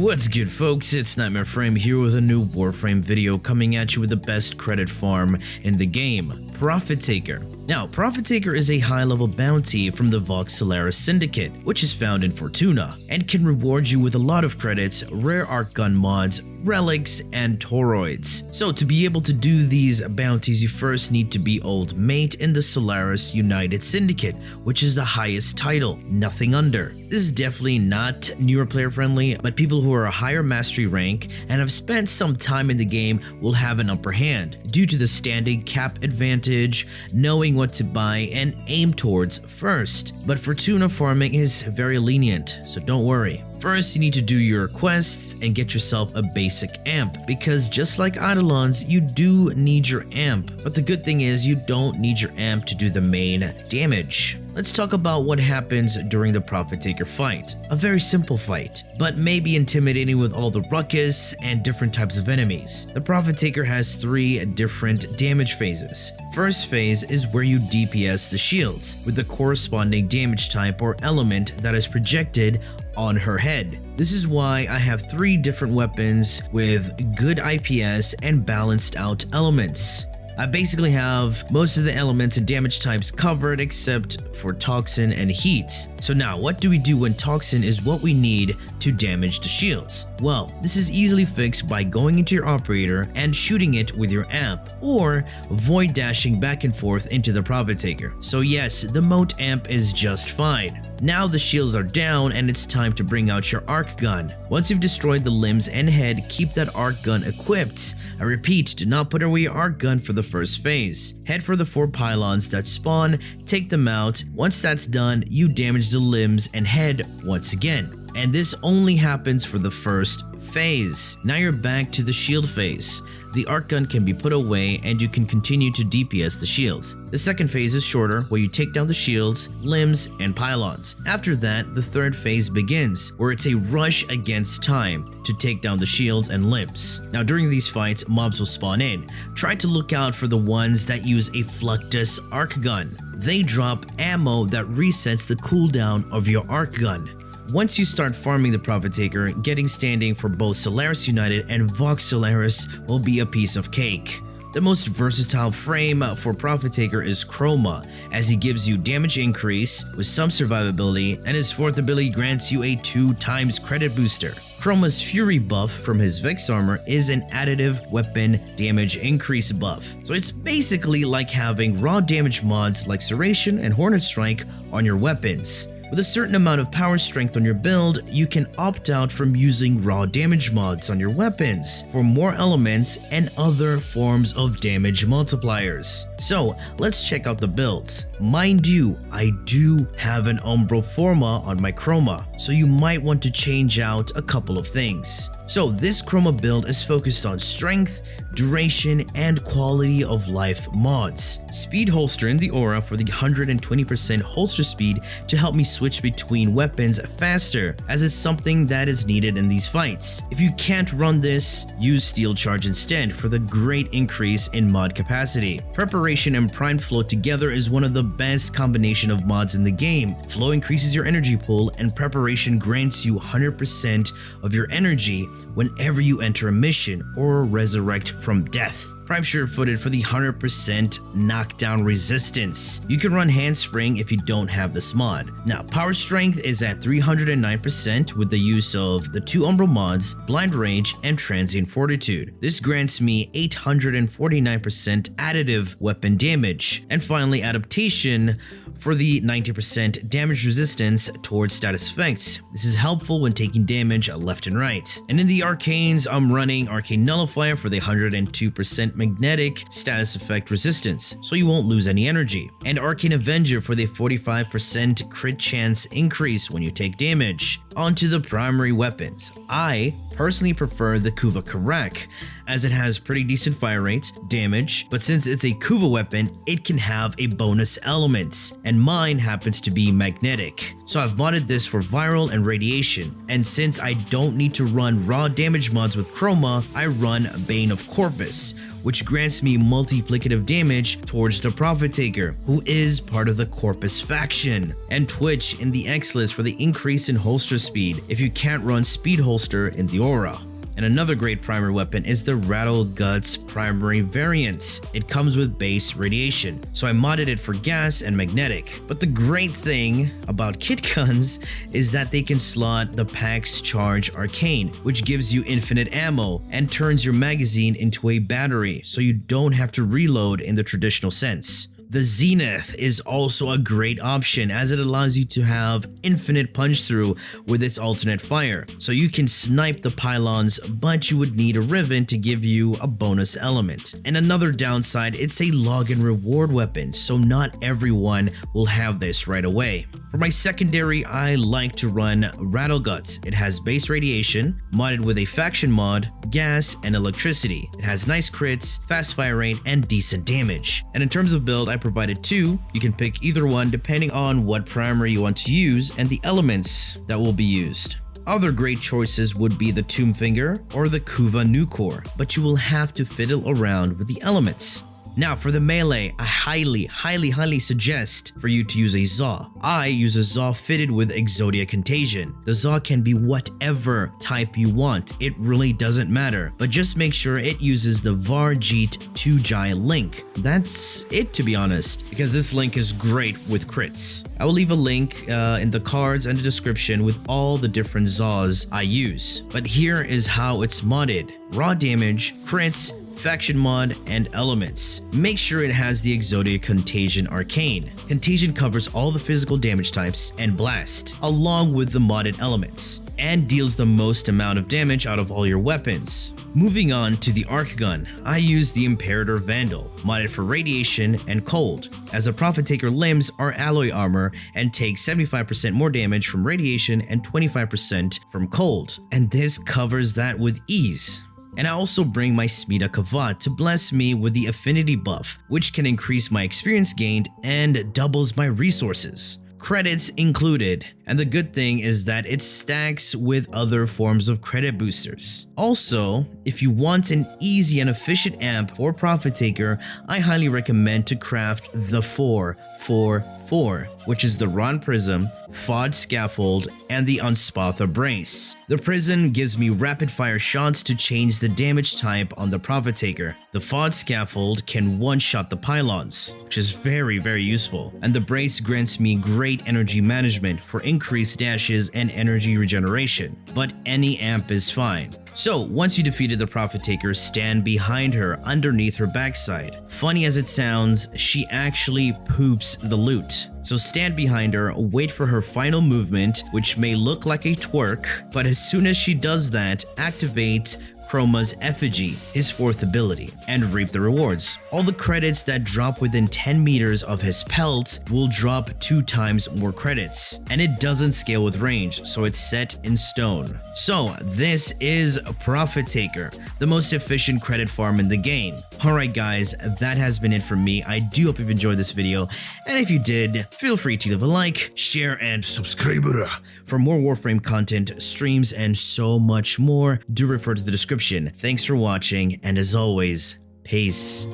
What's good, folks? It's Warframe here with a new Warframe video coming at you with the best credit farm in the game, Profit Taker. Now, Profit Taker is a high-level bounty from the Vox Solaris Syndicate, which is found in Fortuna, and can reward you with a lot of credits, rare arc gun mods, relics, and toroids. So to be able to do these bounties, you first need to be old mate in the Solaris United Syndicate, which is the highest title, nothing under. This is definitely not newer player friendly, but people who are a higher mastery rank and have spent some time in the game will have an upper hand due to the standing cap advantage, knowing what to buy and aim towards first. But Fortuna farming is very lenient, so don't worry. First, you need to do your quests and get yourself a basic amp, because just like Eidolons, you do need your amp. But the good thing is you don't need your amp to do the main damage. Let's talk about what happens during the Profit Taker fight. A very simple fight, but maybe intimidating with all the ruckus and different types of enemies. The Profit Taker has 3 different damage phases. First phase is where you DPS the shields with the corresponding damage type or element that is projected on her head. This is why I have 3 different weapons with good IPS and balanced out elements. I basically have most of the elements and damage types covered except for Toxin and Heat. So now, what do we do when Toxin is what we need to damage the shields? Well, this is easily fixed by going into your operator and shooting it with your amp, or void dashing back and forth into the Profit Taker. So yes, the moat amp is just fine. Now the shields are down and it's time to bring out your arc gun. Once you've destroyed the limbs and head, keep that arc gun equipped. I repeat, do not put away your arc gun for the first phase. Head for the 4 pylons that spawn, take them out. Once that's done, you damage the limbs and head once again. And this only happens for the first phase. Now you're back to the shield phase. The arc gun can be put away and you can continue to DPS the shields. The second phase is shorter, where you take down the shields, limbs, and pylons. After that, the third phase begins, where it's a rush against time to take down the shields and limbs. Now during these fights, mobs will spawn in. Try to look out for the ones that use a Fluctus arc gun. They drop ammo that resets the cooldown of your arc gun. Once you start farming the Profit Taker, getting standing for both Solaris United and Vox Solaris will be a piece of cake. The most versatile frame for Profit Taker is Chroma, as he gives you damage increase with some survivability, and his 4th ability grants you a 2x credit booster. Chroma's Fury buff from his Vex armor is an additive weapon damage increase buff. So it's basically like having raw damage mods like Serration and Hornet Strike on your weapons. With a certain amount of power strength on your build, you can opt out from using raw damage mods on your weapons for more elements and other forms of damage multipliers. So let's check out the builds. Mind you, I do have an Umbral Forma on my Chroma, so you might want to change out a couple of things. So this Chroma build is focused on strength, duration, and quality of life mods. Speed holster in the aura for the 120% holster speed to help me switch between weapons faster, as is something that is needed in these fights. If you can't run this, use Steel Charge instead for the great increase in mod capacity. Preparation and Primed Flow together is one of the best combination of mods in the game. Flow increases your energy pool, and Preparation grants you 100% of your energy whenever you enter a mission or resurrect from death. Prime Sure-Footed for the 100% knockdown resistance. You can run Handspring if you don't have this mod. Now, Power Strength is at 309% with the use of the 2 Umbral mods, Blind Rage, and Transient Fortitude. This grants me 849% additive weapon damage. And finally, Adaptation for the 90% damage resistance towards status effects. This is helpful when taking damage left and right. And in the Arcanes, I'm running Arcane Nullifier for the 102% magnetic status effect resistance, so you won't lose any energy. And Arcane Avenger for the 45% crit chance increase when you take damage. Onto the primary weapons. I personally prefer the Kuva Karak, as it has pretty decent fire rate, damage, but since it's a Kuva weapon, it can have a bonus element, and mine happens to be magnetic. So I've modded this for viral and radiation, and since I don't need to run raw damage mods with Chroma, I run Bane of Corpus, which grants me multiplicative damage towards the Profit Taker, who is part of the Corpus faction, and Twitch in the X list for the increase in holster speed if you can't run speed holster in the aura. And another great primary weapon is the Rattle Guts primary variant. It comes with base radiation, so I modded it for gas and magnetic. But the great thing about kit guns is that they can slot the PAX Charge Arcane, which gives you infinite ammo and turns your magazine into a battery, so you don't have to reload in the traditional sense. The Zenith is also a great option as it allows you to have infinite punch through with its alternate fire, so you can snipe the pylons, but you would need a Riven to give you a bonus element. And another downside, it's a log and reward weapon, so not everyone will have this right away. For my secondary, I like to run Rattle Guts. It has base radiation, modded with a faction mod, gas, and electricity. It has nice crits, fast fire rate, and decent damage. And in terms of build, I provided two. You can pick either one depending on what primary you want to use and the elements that will be used. Other great choices would be the Tomb Finger or the Kuva Nucor, but you will have to fiddle around with the elements. Now for the melee, I highly suggest for you to use a Zaw. I use a Zaw fitted with Exodia Contagion. The Zaw can be whatever type you want, it really doesn't matter, but just make sure it uses the Varjeet 2Jai link. That's it, to be honest, because this link is great with crits. I will leave a link in the cards and the description with all the different Zaws I use. But here is how it's modded: raw damage, crits, faction mod, and elements. Make sure it has the Exodia Contagion Arcane. Contagion covers all the physical damage types and blast, along with the modded elements, and deals the most amount of damage out of all your weapons. Moving on to the Arc Gun, I use the Imperator Vandal, modded for radiation and cold, as the Profit Taker limbs are alloy armor and take 75% more damage from radiation and 25% from cold, and this covers that with ease. And I also bring my Smita Kavat to bless me with the affinity buff, which can increase my experience gained and doubles my resources. Credits included, and the good thing is that it stacks with other forms of credit boosters. Also, if you want an easy and efficient amp for Profit Taker, I highly recommend to craft the 444, which is the Ron Prism, FOD Scaffold, and the Unspatha Brace. The Prism gives me rapid fire shots to change the damage type on the Profit Taker. The FOD Scaffold can one-shot the pylons, which is very useful, and the Brace grants me great energy management for increased dashes and energy regeneration, but any amp is fine. So once you defeated the Profit Taker, stand behind her underneath her backside. Funny as it sounds, she actually poops the loot. So stand behind her, wait for her final movement, which may look like a twerk, but as soon as she does that, activate Chroma's Effigy, his fourth ability, and reap the rewards. All the credits that drop within 10 meters of his pelt will drop 2 times more credits, and it doesn't scale with range, so it's set in stone. So this is Profit Taker, the most efficient credit farm in the game. Alright guys, that has been it from me. I do hope you've enjoyed this video, and if you did, feel free to leave a like, share, and subscribe. For more Warframe content, streams, and so much more, do refer to the description. Thanks for watching, and as always, peace.